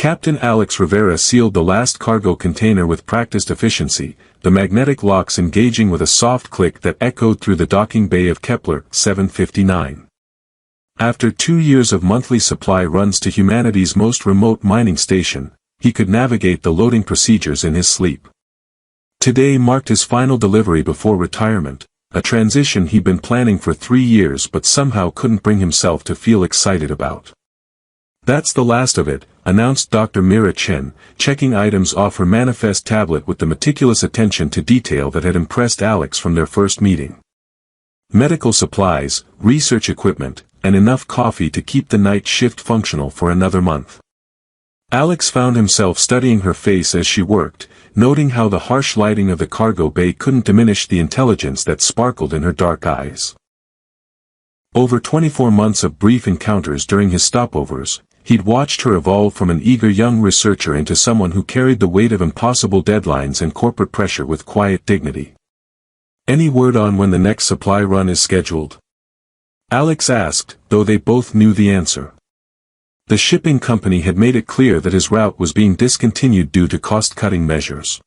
Captain Alex Rivera sealed the last cargo container with practiced efficiency, the magnetic locks engaging with a soft click that echoed through the docking bay of Kepler 759. After 2 years of monthly supply runs to humanity's most remote mining station, he could navigate the loading procedures in his sleep. Today marked his final delivery before retirement, a transition he'd been planning for 3 years but somehow couldn't bring himself to feel excited about. "That's the last of it," announced Dr. Mira Chen, checking items off her manifest tablet with the meticulous attention to detail that had impressed Alex from their first meeting. Medical supplies, research equipment, and enough coffee to keep the night shift functional for another month. Alex found himself studying her face as she worked, noting how the harsh lighting of the cargo bay couldn't diminish the intelligence that sparkled in her dark eyes. Over 24 months of brief encounters during his stopovers, he'd watched her evolve from an eager young researcher into someone who carried the weight of impossible deadlines and corporate pressure with quiet dignity. "Any word on when the next supply run is scheduled?" Alex asked, though they both knew the answer. The shipping company had made it clear that his route was being discontinued due to cost-cutting measures.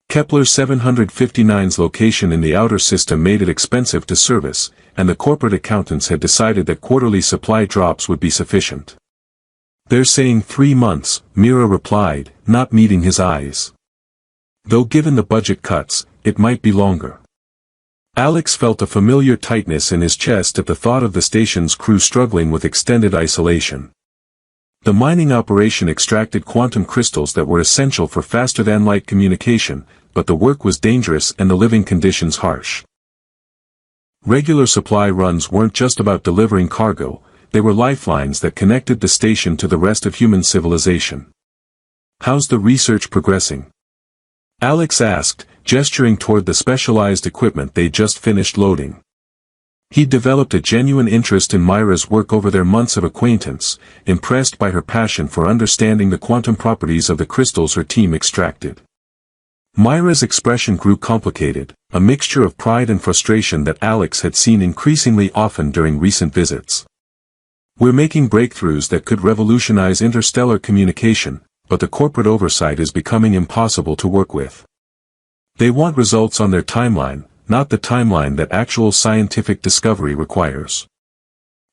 Kepler 759's location in the outer system made it expensive to service, and the corporate accountants had decided that quarterly supply drops would be sufficient. "They're saying 3 months, Mira replied, not meeting his eyes. "Though given the budget cuts, it might be longer." Alex felt a familiar tightness in his chest at the thought of the station's crew struggling with extended isolation. The mining operation extracted quantum crystals that were essential for faster-than-light communication, but the work was dangerous and the living conditions harsh. Regular supply runs weren't just about delivering cargo, they were lifelines that connected the station to the rest of human civilization. "How's the research progressing?" Alex asked, gesturing toward the specialized equipment they just finished loading. He'd developed a genuine interest in Myra's work over their months of acquaintance, impressed by her passion for understanding the quantum properties of the crystals her team extracted. Myra's expression grew complicated, a mixture of pride and frustration that Alex had seen increasingly often during recent visits. "We're making breakthroughs that could revolutionize interstellar communication, but the corporate oversight is becoming impossible to work with. They want results on their timeline, not the timeline that actual scientific discovery requires."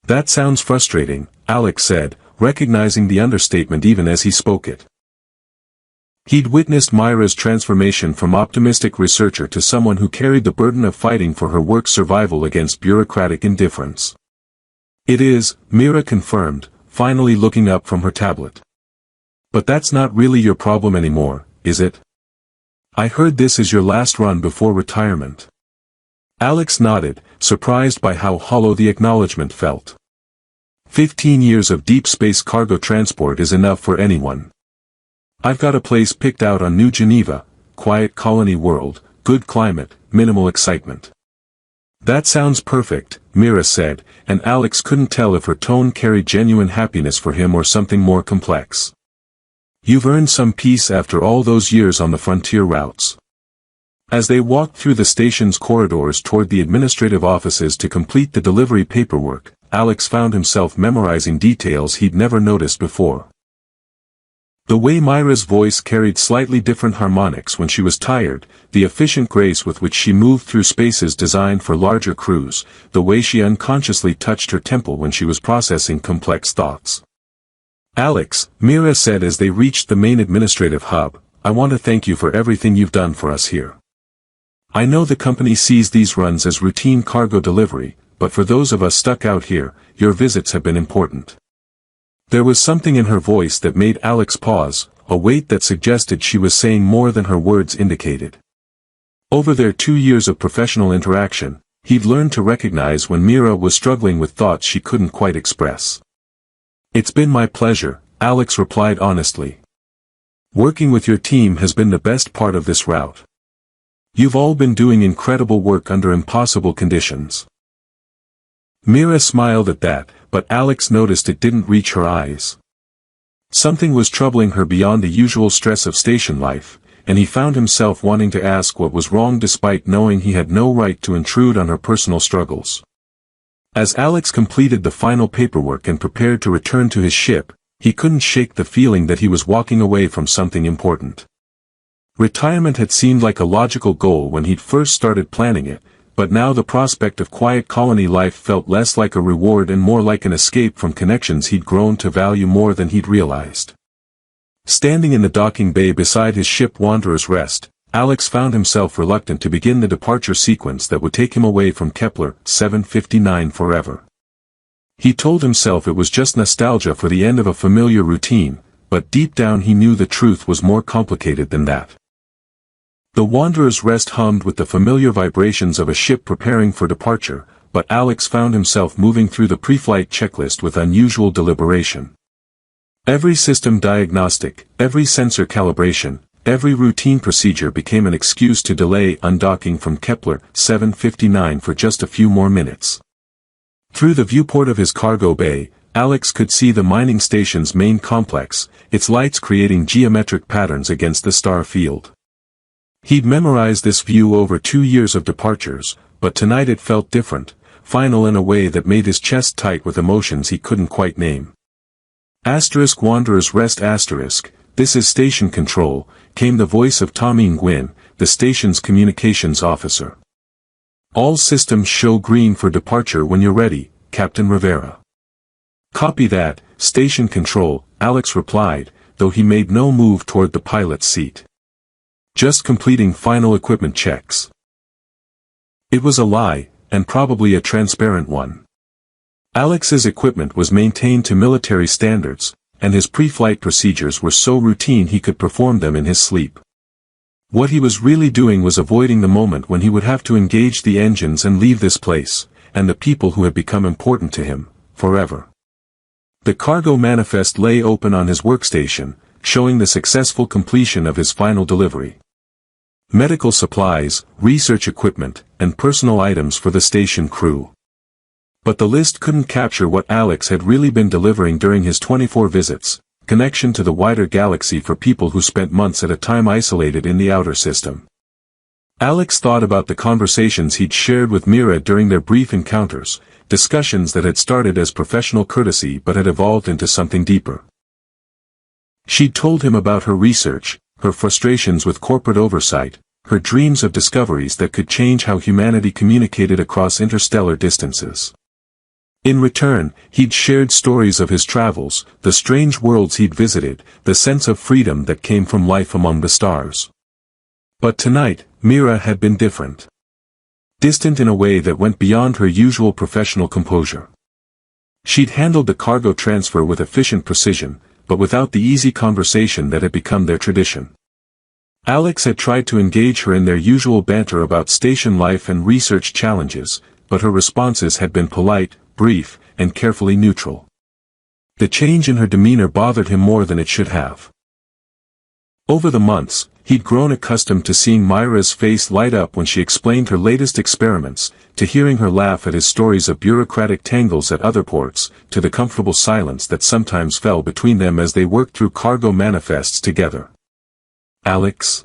"That sounds frustrating," Alex said, recognizing the understatement even as he spoke it. He'd witnessed Myra's transformation from optimistic researcher to someone who carried the burden of fighting for her work's survival against bureaucratic indifference. "It is," Mira confirmed, finally looking up from her tablet. "But that's not really your problem anymore, is it? I heard this is your last run before retirement." Alex nodded, surprised by how hollow the acknowledgement felt. 15 years of deep space cargo transport is enough for anyone. "I've got a place picked out on New Geneva, quiet colony world, good climate, minimal excitement." "That sounds perfect," Mira said, and Alex couldn't tell if her tone carried genuine happiness for him or something more complex. "You've earned some peace after all those years on the frontier routes." As they walked through the station's corridors toward the administrative offices to complete the delivery paperwork, Alex found himself memorizing details he'd never noticed before. The way Myra's voice carried slightly different harmonics when she was tired, the efficient grace with which she moved through spaces designed for larger crews, the way she unconsciously touched her temple when she was processing complex thoughts. "Alex," Mira said as they reached the main administrative hub, "I want to thank you for everything you've done for us here. I know the company sees these runs as routine cargo delivery, but for those of us stuck out here, your visits have been important." There was something in her voice that made Alex pause, a weight that suggested she was saying more than her words indicated. Over their 2 years of professional interaction, he'd learned to recognize when Mira was struggling with thoughts she couldn't quite express. "It's been my pleasure," Alex replied honestly. "Working with your team has been the best part of this route. You've all been doing incredible work under impossible conditions." Mira smiled at that, but Alex noticed it didn't reach her eyes. Something was troubling her beyond the usual stress of station life, and he found himself wanting to ask what was wrong despite knowing he had no right to intrude on her personal struggles. As Alex completed the final paperwork and prepared to return to his ship, he couldn't shake the feeling that he was walking away from something important. Retirement had seemed like a logical goal when he'd first started planning it, but now the prospect of quiet colony life felt less like a reward and more like an escape from connections he'd grown to value more than he'd realized. Standing in the docking bay beside his ship Wanderer's Rest, Alex found himself reluctant to begin the departure sequence that would take him away from Kepler 759 forever. He told himself it was just nostalgia for the end of a familiar routine, but deep down he knew the truth was more complicated than that. The Wanderer's Rest hummed with the familiar vibrations of a ship preparing for departure, but Alex found himself moving through the pre-flight checklist with unusual deliberation. Every system diagnostic, every sensor calibration, every routine procedure became an excuse to delay undocking from Kepler 759 for just a few more minutes. Through the viewport of his cargo bay, Alex could see the mining station's main complex, its lights creating geometric patterns against the star field. He'd memorized this view over 2 years of departures, but tonight it felt different, final in a way that made his chest tight with emotions he couldn't quite name. Wanderer's Rest *, this is station control, came the voice of Tommy Nguyen, the station's communications officer. All systems show green for departure when you're ready, Captain Rivera. Copy that, station control, Alex replied, though he made no move toward the pilot's seat. Just completing final equipment checks. It was a lie, and probably a transparent one. Alex's equipment was maintained to military standards, and his pre-flight procedures were so routine he could perform them in his sleep. What he was really doing was avoiding the moment when he would have to engage the engines and leave this place, and the people who had become important to him, forever. The cargo manifest lay open on his workstation, showing the successful completion of his final delivery. Medical supplies, research equipment, and personal items for the station crew. But the list couldn't capture what Alex had really been delivering during his 24 visits, connection to the wider galaxy for people who spent months at a time isolated in the outer system. Alex thought about the conversations he'd shared with Mira during their brief encounters, discussions that had started as professional courtesy but had evolved into something deeper. She'd told him about her research, her frustrations with corporate oversight, her dreams of discoveries that could change how humanity communicated across interstellar distances. In return, he'd shared stories of his travels, the strange worlds he'd visited, the sense of freedom that came from life among the stars. But tonight, Mira had been different. Distant in a way that went beyond her usual professional composure. She'd handled the cargo transfer with efficient precision, but without the easy conversation that had become their tradition. Alex had tried to engage her in their usual banter about station life and research challenges, but her responses had been polite, brief, and carefully neutral. The change in her demeanor bothered him more than it should have. Over the months, he'd grown accustomed to seeing Myra's face light up when she explained her latest experiments, to hearing her laugh at his stories of bureaucratic tangles at other ports, to the comfortable silence that sometimes fell between them as they worked through cargo manifests together. Alex?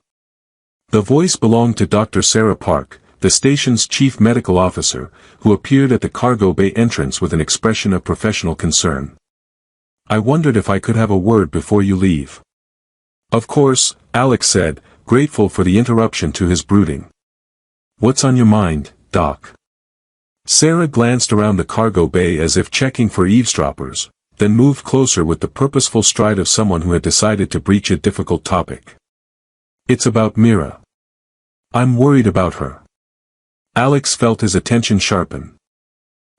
The voice belonged to Dr. Sarah Park, the station's chief medical officer, who appeared at the cargo bay entrance with an expression of professional concern. I wondered if I could have a word before you leave. Of course, Alex said, grateful for the interruption to his brooding. What's on your mind, Doc? Sarah glanced around the cargo bay as if checking for eavesdroppers, then moved closer with the purposeful stride of someone who had decided to breach a difficult topic. It's about Mira. I'm worried about her. Alex felt his attention sharpen.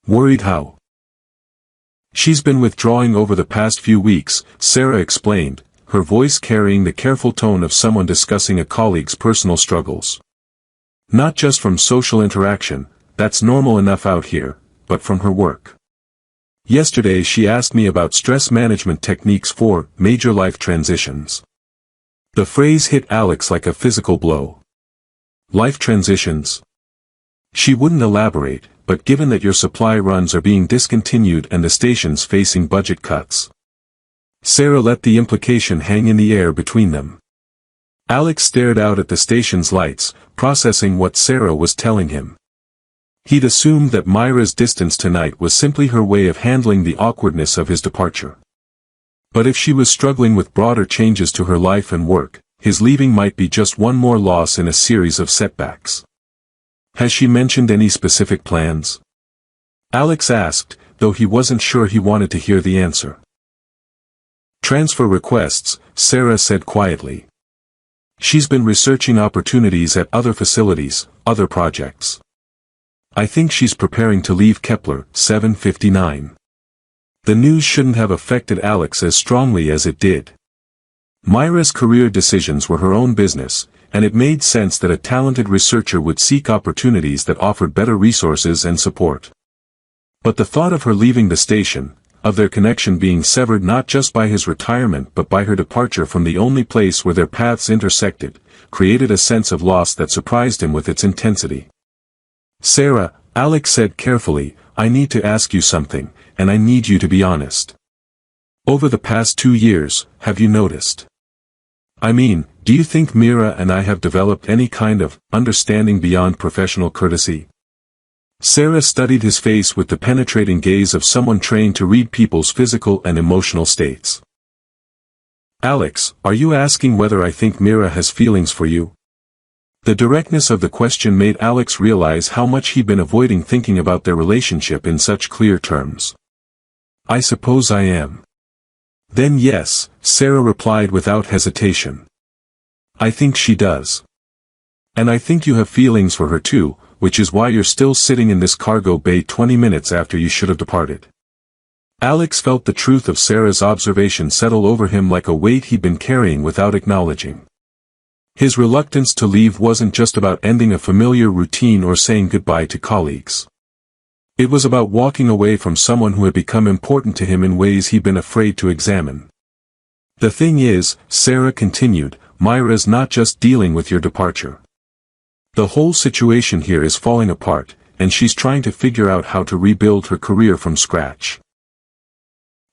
Worried how? She's been withdrawing over the past few weeks, Sarah explained, her voice carrying the careful tone of someone discussing a colleague's personal struggles. Not just from social interaction, that's normal enough out here, but from her work. Yesterday she asked me about stress management techniques for major life transitions. The phrase hit Alex like a physical blow. Life transitions? She wouldn't elaborate, but given that your supply runs are being discontinued and the station's facing budget cuts. Sarah let the implication hang in the air between them. Alex stared out at the station's lights, processing what Sarah was telling him. He'd assumed that Myra's distance tonight was simply her way of handling the awkwardness of his departure. But if she was struggling with broader changes to her life and work, his leaving might be just one more loss in a series of setbacks. Has she mentioned any specific plans? Alex asked, though he wasn't sure he wanted to hear the answer. Transfer requests, Sarah said quietly. She's been researching opportunities at other facilities, other projects. I think she's preparing to leave Kepler, 759. The news shouldn't have affected Alex as strongly as it did. Myra's career decisions were her own business, and it made sense that a talented researcher would seek opportunities that offered better resources and support. But the thought of her leaving the station, of their connection being severed not just by his retirement but by her departure from the only place where their paths intersected, created a sense of loss that surprised him with its intensity. Sarah, Alex said carefully, I need to ask you something, and I need you to be honest. Over the past 2 years, have you noticed? I mean, do you think Mira and I have developed any kind of understanding beyond professional courtesy? Sarah studied his face with the penetrating gaze of someone trained to read people's physical and emotional states. Alex, are you asking whether I think Mira has feelings for you? The directness of the question made Alex realize how much he'd been avoiding thinking about their relationship in such clear terms. I suppose I am. Then yes, Sarah replied without hesitation. I think she does. And I think you have feelings for her too, which is why you're still sitting in this cargo bay 20 minutes after you should have departed. Alex felt the truth of Sarah's observation settle over him like a weight he'd been carrying without acknowledging. His reluctance to leave wasn't just about ending a familiar routine or saying goodbye to colleagues. It was about walking away from someone who had become important to him in ways he'd been afraid to examine. The thing is, Sarah continued, Myra's not just dealing with your departure. The whole situation here is falling apart, and she's trying to figure out how to rebuild her career from scratch.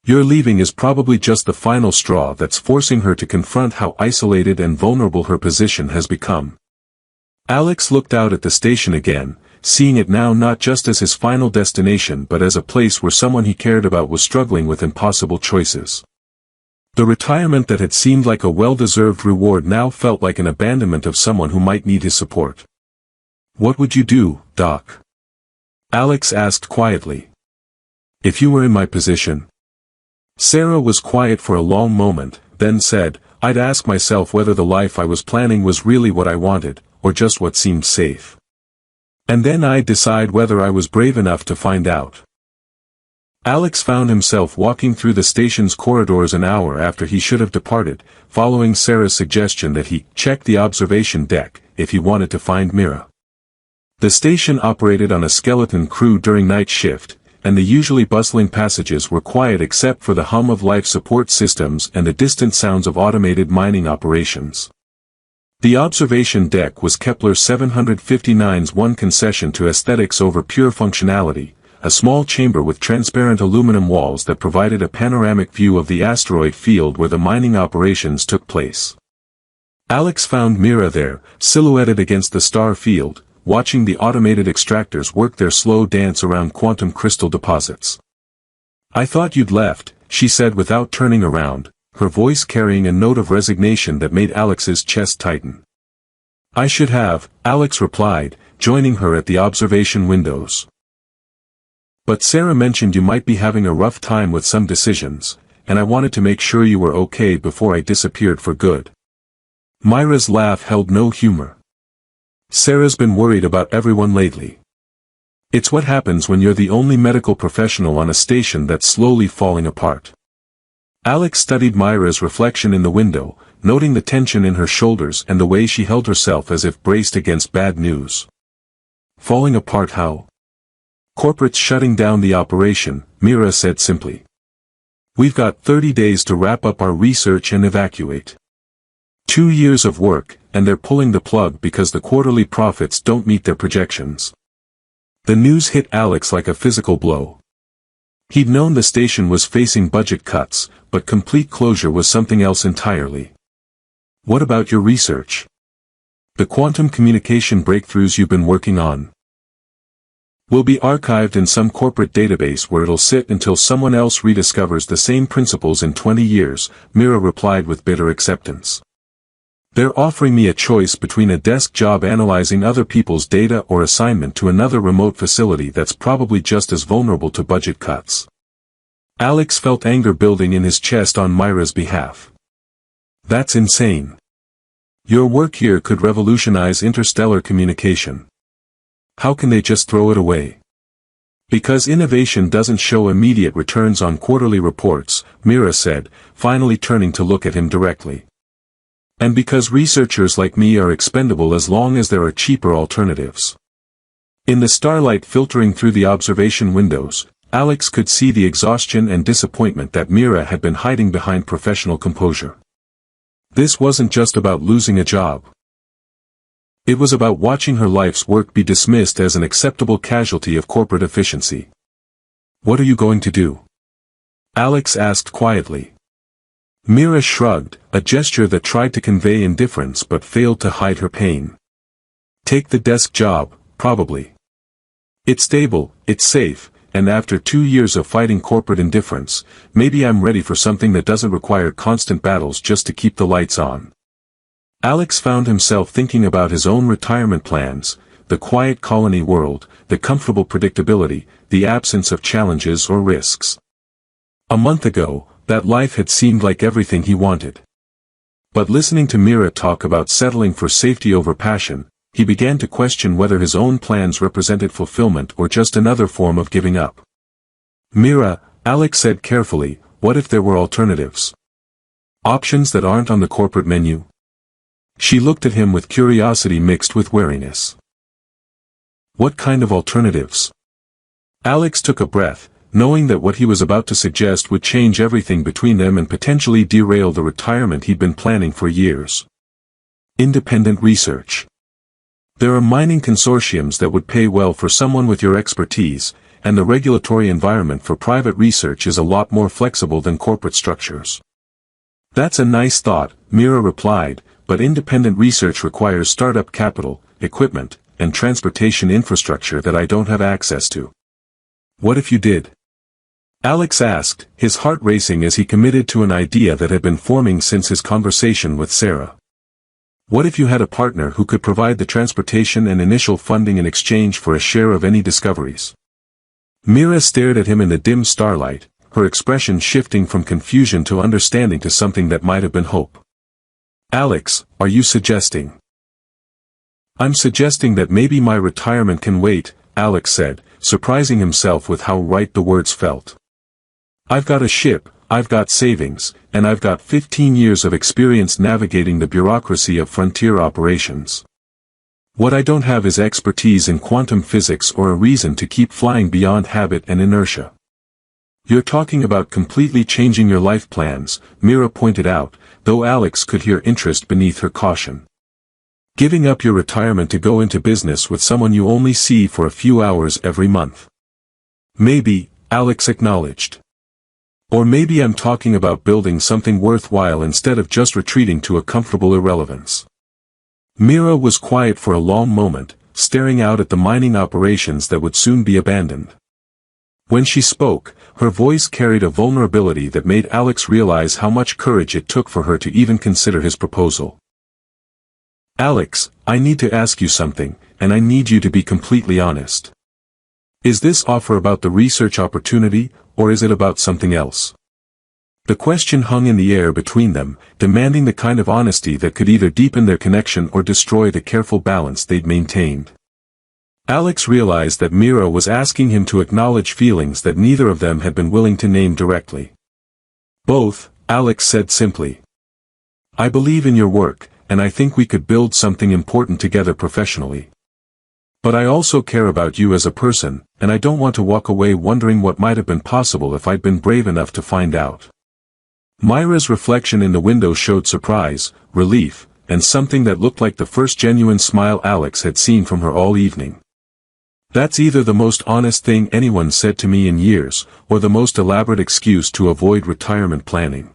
Your leaving is probably just the final straw that's forcing her to confront how isolated and vulnerable her position has become. Alex looked out at the station again, seeing it now not just as his final destination but as a place where someone he cared about was struggling with impossible choices. The retirement that had seemed like a well-deserved reward now felt like an abandonment of someone who might need his support. What would you do, Doc? Alex asked quietly. If you were in my position? Sarah was quiet for a long moment, then said, I'd ask myself whether the life I was planning was really what I wanted, or just what seemed safe. And then I'd decide whether I was brave enough to find out. Alex found himself walking through the station's corridors an hour after he should have departed, following Sarah's suggestion that he check the observation deck if he wanted to find Mira. The station operated on a skeleton crew during night shift, and the usually bustling passages were quiet except for the hum of life support systems and the distant sounds of automated mining operations. The observation deck was Kepler 759's one concession to aesthetics over pure functionality, a small chamber with transparent aluminum walls that provided a panoramic view of the asteroid field where the mining operations took place. Alex found Mira there, silhouetted against the star field, watching the automated extractors work their slow dance around quantum crystal deposits. I thought you'd left, she said without turning around, her voice carrying a note of resignation that made Alex's chest tighten. I should have, Alex replied, joining her at the observation windows. But Sarah mentioned you might be having a rough time with some decisions, and I wanted to make sure you were okay before I disappeared for good. Myra's laugh held no humor. Sarah's been worried about everyone lately. It's what happens when you're the only medical professional on a station that's slowly falling apart. Alex studied Myra's reflection in the window, noting the tension in her shoulders and the way she held herself as if braced against bad news. Falling apart how? Corporate's shutting down the operation, Mira said simply. We've got 30 days to wrap up our research and evacuate. 2 years of work, and they're pulling the plug because the quarterly profits don't meet their projections. The news hit Alex like a physical blow. He'd known the station was facing budget cuts, but complete closure was something else entirely. What about your research? The quantum communication breakthroughs you've been working on? Will be archived in some corporate database where it'll sit until someone else rediscovers the same principles in 20 years, Mira replied with bitter acceptance. They're offering me a choice between a desk job analyzing other people's data or assignment to another remote facility that's probably just as vulnerable to budget cuts. Alex felt anger building in his chest on Myra's behalf. That's insane. Your work here could revolutionize interstellar communication. How can they just throw it away? Because innovation doesn't show immediate returns on quarterly reports, Mira said, finally turning to look at him directly. And because researchers like me are expendable as long as there are cheaper alternatives. In the starlight filtering through the observation windows, Alex could see the exhaustion and disappointment that Mira had been hiding behind professional composure. This wasn't just about losing a job. It was about watching her life's work be dismissed as an acceptable casualty of corporate efficiency. What are you going to do? Alex asked quietly. Mira shrugged, a gesture that tried to convey indifference but failed to hide her pain. Take the desk job, probably. It's stable, it's safe, and after 2 years of fighting corporate indifference, maybe I'm ready for something that doesn't require constant battles just to keep the lights on. Alex found himself thinking about his own retirement plans, the quiet colony world, the comfortable predictability, the absence of challenges or risks. A month ago, that life had seemed like everything he wanted. But listening to Mira talk about settling for safety over passion, he began to question whether his own plans represented fulfillment or just another form of giving up. Mira, Alex said carefully, what if there were alternatives? Options that aren't on the corporate menu? She looked at him with curiosity mixed with wariness. What kind of alternatives? Alex took a breath, knowing that what he was about to suggest would change everything between them and potentially derail the retirement he'd been planning for years. Independent research. There are mining consortiums that would pay well for someone with your expertise, and the regulatory environment for private research is a lot more flexible than corporate structures. That's a nice thought, Mira replied, but independent research requires startup capital, equipment, and transportation infrastructure that I don't have access to. What if you did? Alex asked, his heart racing as he committed to an idea that had been forming since his conversation with Sarah. What if you had a partner who could provide the transportation and initial funding in exchange for a share of any discoveries? Mira stared at him in the dim starlight, her expression shifting from confusion to understanding to something that might have been hope. Alex, are you suggesting? I'm suggesting that maybe my retirement can wait, Alex said, surprising himself with how right the words felt. I've got a ship, I've got savings, and I've got 15 years of experience navigating the bureaucracy of frontier operations. What I don't have is expertise in quantum physics or a reason to keep flying beyond habit and inertia. You're talking about completely changing your life plans, Mira pointed out, though Alex could hear interest beneath her caution. Giving up your retirement to go into business with someone you only see for a few hours every month. Maybe, Alex acknowledged. Or maybe I'm talking about building something worthwhile instead of just retreating to a comfortable irrelevance. Mira was quiet for a long moment, staring out at the mining operations that would soon be abandoned. When she spoke, her voice carried a vulnerability that made Alex realize how much courage it took for her to even consider his proposal. Alex, I need to ask you something, and I need you to be completely honest. Is this offer about the research opportunity, or is it about something else? The question hung in the air between them, demanding the kind of honesty that could either deepen their connection or destroy the careful balance they'd maintained. Alex realized that Mira was asking him to acknowledge feelings that neither of them had been willing to name directly. Both, Alex said simply. I believe in your work, and I think we could build something important together professionally. But I also care about you as a person, and I don't want to walk away wondering what might have been possible if I'd been brave enough to find out. Myra's reflection in the window showed surprise, relief, and something that looked like the first genuine smile Alex had seen from her all evening. That's either the most honest thing anyone said to me in years, or the most elaborate excuse to avoid retirement planning.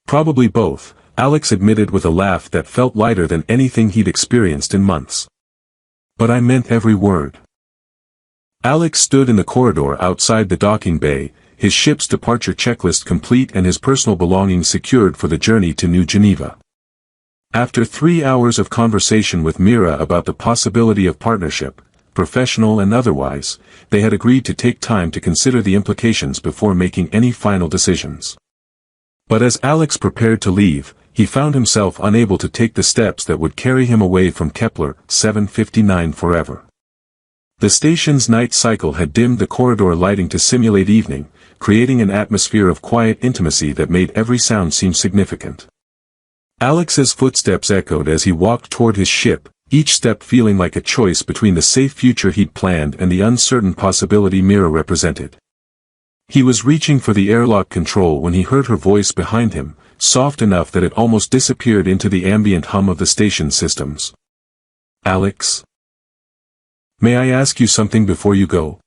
Probably both, Alex admitted with a laugh that felt lighter than anything he'd experienced in months. But I meant every word. Alex stood in the corridor outside the docking bay, his ship's departure checklist complete and his personal belongings secured for the journey to New Geneva. After 3 hours of conversation with Mira about the possibility of partnership, professional and otherwise, they had agreed to take time to consider the implications before making any final decisions. But as Alex prepared to leave, he found himself unable to take the steps that would carry him away from Kepler 759 forever. The station's night cycle had dimmed the corridor lighting to simulate evening, creating an atmosphere of quiet intimacy that made every sound seem significant. Alex's footsteps echoed as he walked toward his ship, each step feeling like a choice between the safe future he'd planned and the uncertain possibility Mira represented. He was reaching for the airlock control when he heard her voice behind him, soft enough that it almost disappeared into the ambient hum of the station systems. "Alex? May I ask you something before you go?"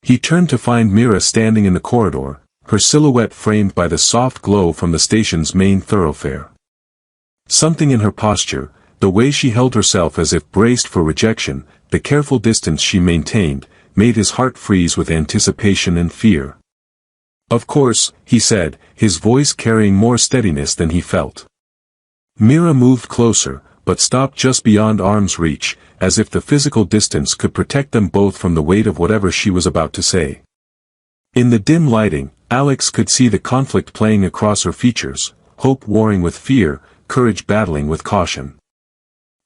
He turned to find Mira standing in the corridor, her silhouette framed by the soft glow from the station's main thoroughfare. Something in her posture, the way she held herself as if braced for rejection, the careful distance she maintained, made his heart freeze with anticipation and fear. "Of course," he said, his voice carrying more steadiness than he felt. Mira moved closer, but stopped just beyond arm's reach, as if the physical distance could protect them both from the weight of whatever she was about to say. In the dim lighting, Alex could see the conflict playing across her features, hope warring with fear, courage battling with caution.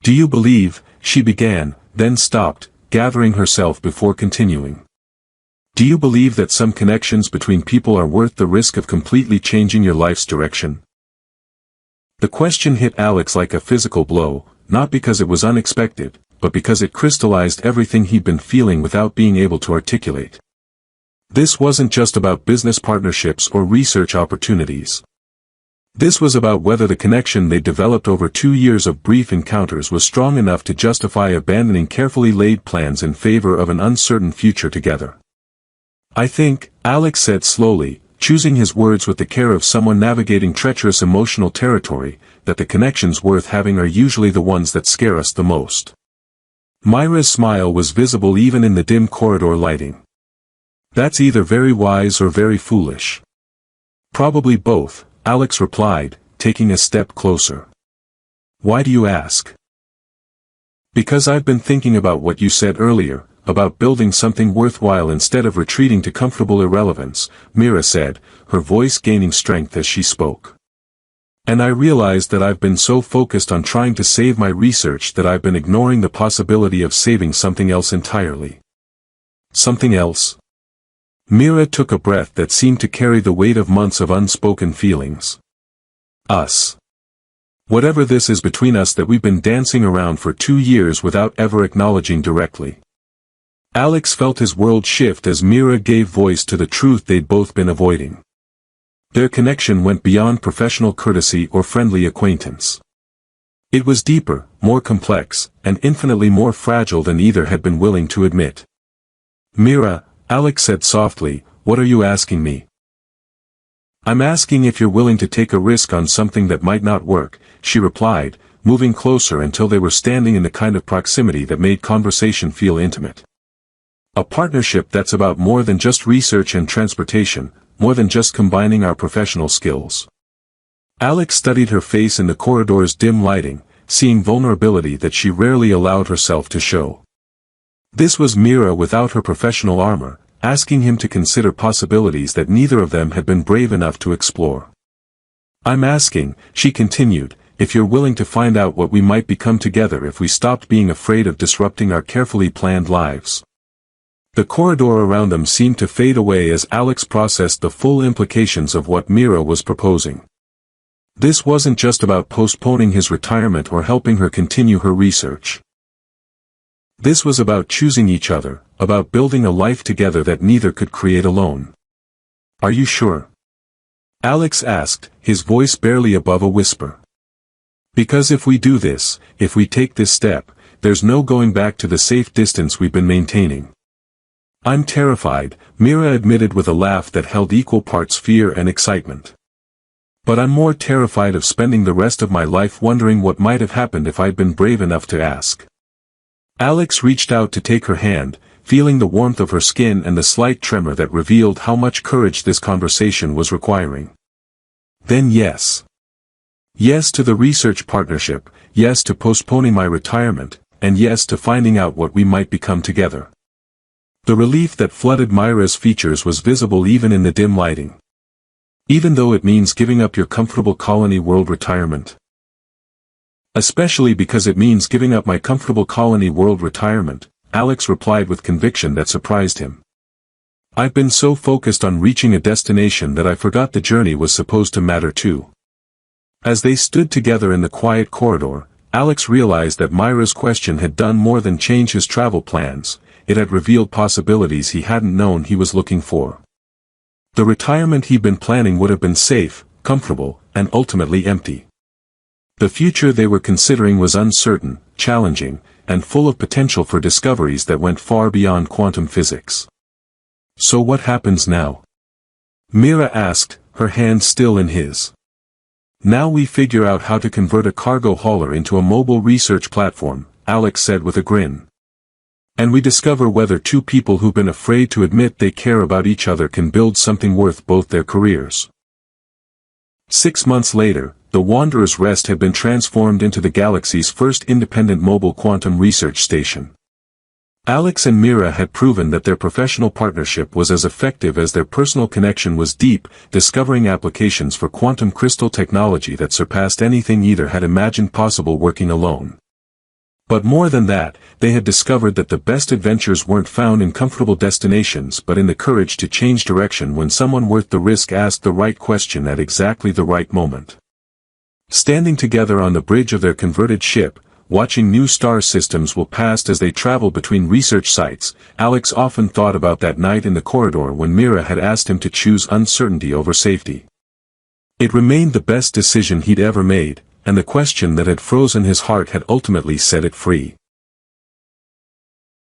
"Do you believe," she began, then stopped, gathering herself before continuing. "Do you believe that some connections between people are worth the risk of completely changing your life's direction?" The question hit Alex like a physical blow, not because it was unexpected, but because it crystallized everything he'd been feeling without being able to articulate. This wasn't just about business partnerships or research opportunities. This was about whether the connection they'd developed over 2 years of brief encounters was strong enough to justify abandoning carefully laid plans in favor of an uncertain future together. "I think," Alex said slowly, choosing his words with the care of someone navigating treacherous emotional territory, "that the connections worth having are usually the ones that scare us the most." Myra's smile was visible even in the dim corridor lighting. "That's either very wise or very foolish." "Probably both," Alex replied, taking a step closer. "Why do you ask?" "Because I've been thinking about what you said earlier, about building something worthwhile instead of retreating to comfortable irrelevance," Mira said, her voice gaining strength as she spoke. "And I realized that I've been so focused on trying to save my research that I've been ignoring the possibility of saving something else entirely." "Something else?" Mira took a breath that seemed to carry the weight of months of unspoken feelings. "Us. Whatever this is between us that we've been dancing around for 2 years without ever acknowledging directly." Alex felt his world shift as Mira gave voice to the truth they'd both been avoiding. Their connection went beyond professional courtesy or friendly acquaintance. It was deeper, more complex, and infinitely more fragile than either had been willing to admit. "Mira," Alex said softly, "what are you asking me?" "I'm asking if you're willing to take a risk on something that might not work," she replied, moving closer until they were standing in the kind of proximity that made conversation feel intimate. "A partnership that's about more than just research and transportation, more than just combining our professional skills." Alex studied her face in the corridor's dim lighting, seeing vulnerability that she rarely allowed herself to show. This was Mira without her professional armor, asking him to consider possibilities that neither of them had been brave enough to explore. "I'm asking," she continued, "if you're willing to find out what we might become together if we stopped being afraid of disrupting our carefully planned lives." The corridor around them seemed to fade away as Alex processed the full implications of what Mira was proposing. This wasn't just about postponing his retirement or helping her continue her research. This was about choosing each other, about building a life together that neither could create alone. "Are you sure?" Alex asked, his voice barely above a whisper. "Because if we do this, if we take this step, there's no going back to the safe distance we've been maintaining." "I'm terrified," Mira admitted with a laugh that held equal parts fear and excitement. "But I'm more terrified of spending the rest of my life wondering what might have happened if I'd been brave enough to ask." Alex reached out to take her hand, feeling the warmth of her skin and the slight tremor that revealed how much courage this conversation was requiring. Then yes. Yes to the research partnership, yes to postponing my retirement, and yes to finding out what we might become together. The relief that flooded Myra's features was visible even in the dim lighting. Even though it means giving up your comfortable colony world retirement. Especially because it means giving up my comfortable colony world retirement, Alex replied with conviction that surprised him. I've been so focused on reaching a destination that I forgot the journey was supposed to matter too. As they stood together in the quiet corridor, Alex realized that Myra's question had done more than change his travel plans, it had revealed possibilities he hadn't known he was looking for. The retirement he'd been planning would have been safe, comfortable, and ultimately empty. The future they were considering was uncertain, challenging, and full of potential for discoveries that went far beyond quantum physics. So what happens now? Mira asked, her hand still in his. Now we figure out how to convert a cargo hauler into a mobile research platform, Alex said with a grin. And we discover whether two people who've been afraid to admit they care about each other can build something worth both their careers. 6 months later, the Wanderer's Rest had been transformed into the galaxy's first independent mobile quantum research station. Alex and Mira had proven that their professional partnership was as effective as their personal connection was deep, discovering applications for quantum crystal technology that surpassed anything either had imagined possible working alone. But more than that, they had discovered that the best adventures weren't found in comfortable destinations but in the courage to change direction when someone worth the risk asked the right question at exactly the right moment. Standing together on the bridge of their converted ship, watching new star systems will pass as they traveled between research sites, Alex often thought about that night in the corridor when Mira had asked him to choose uncertainty over safety. It remained the best decision he'd ever made, and the question that had frozen his heart had ultimately set it free.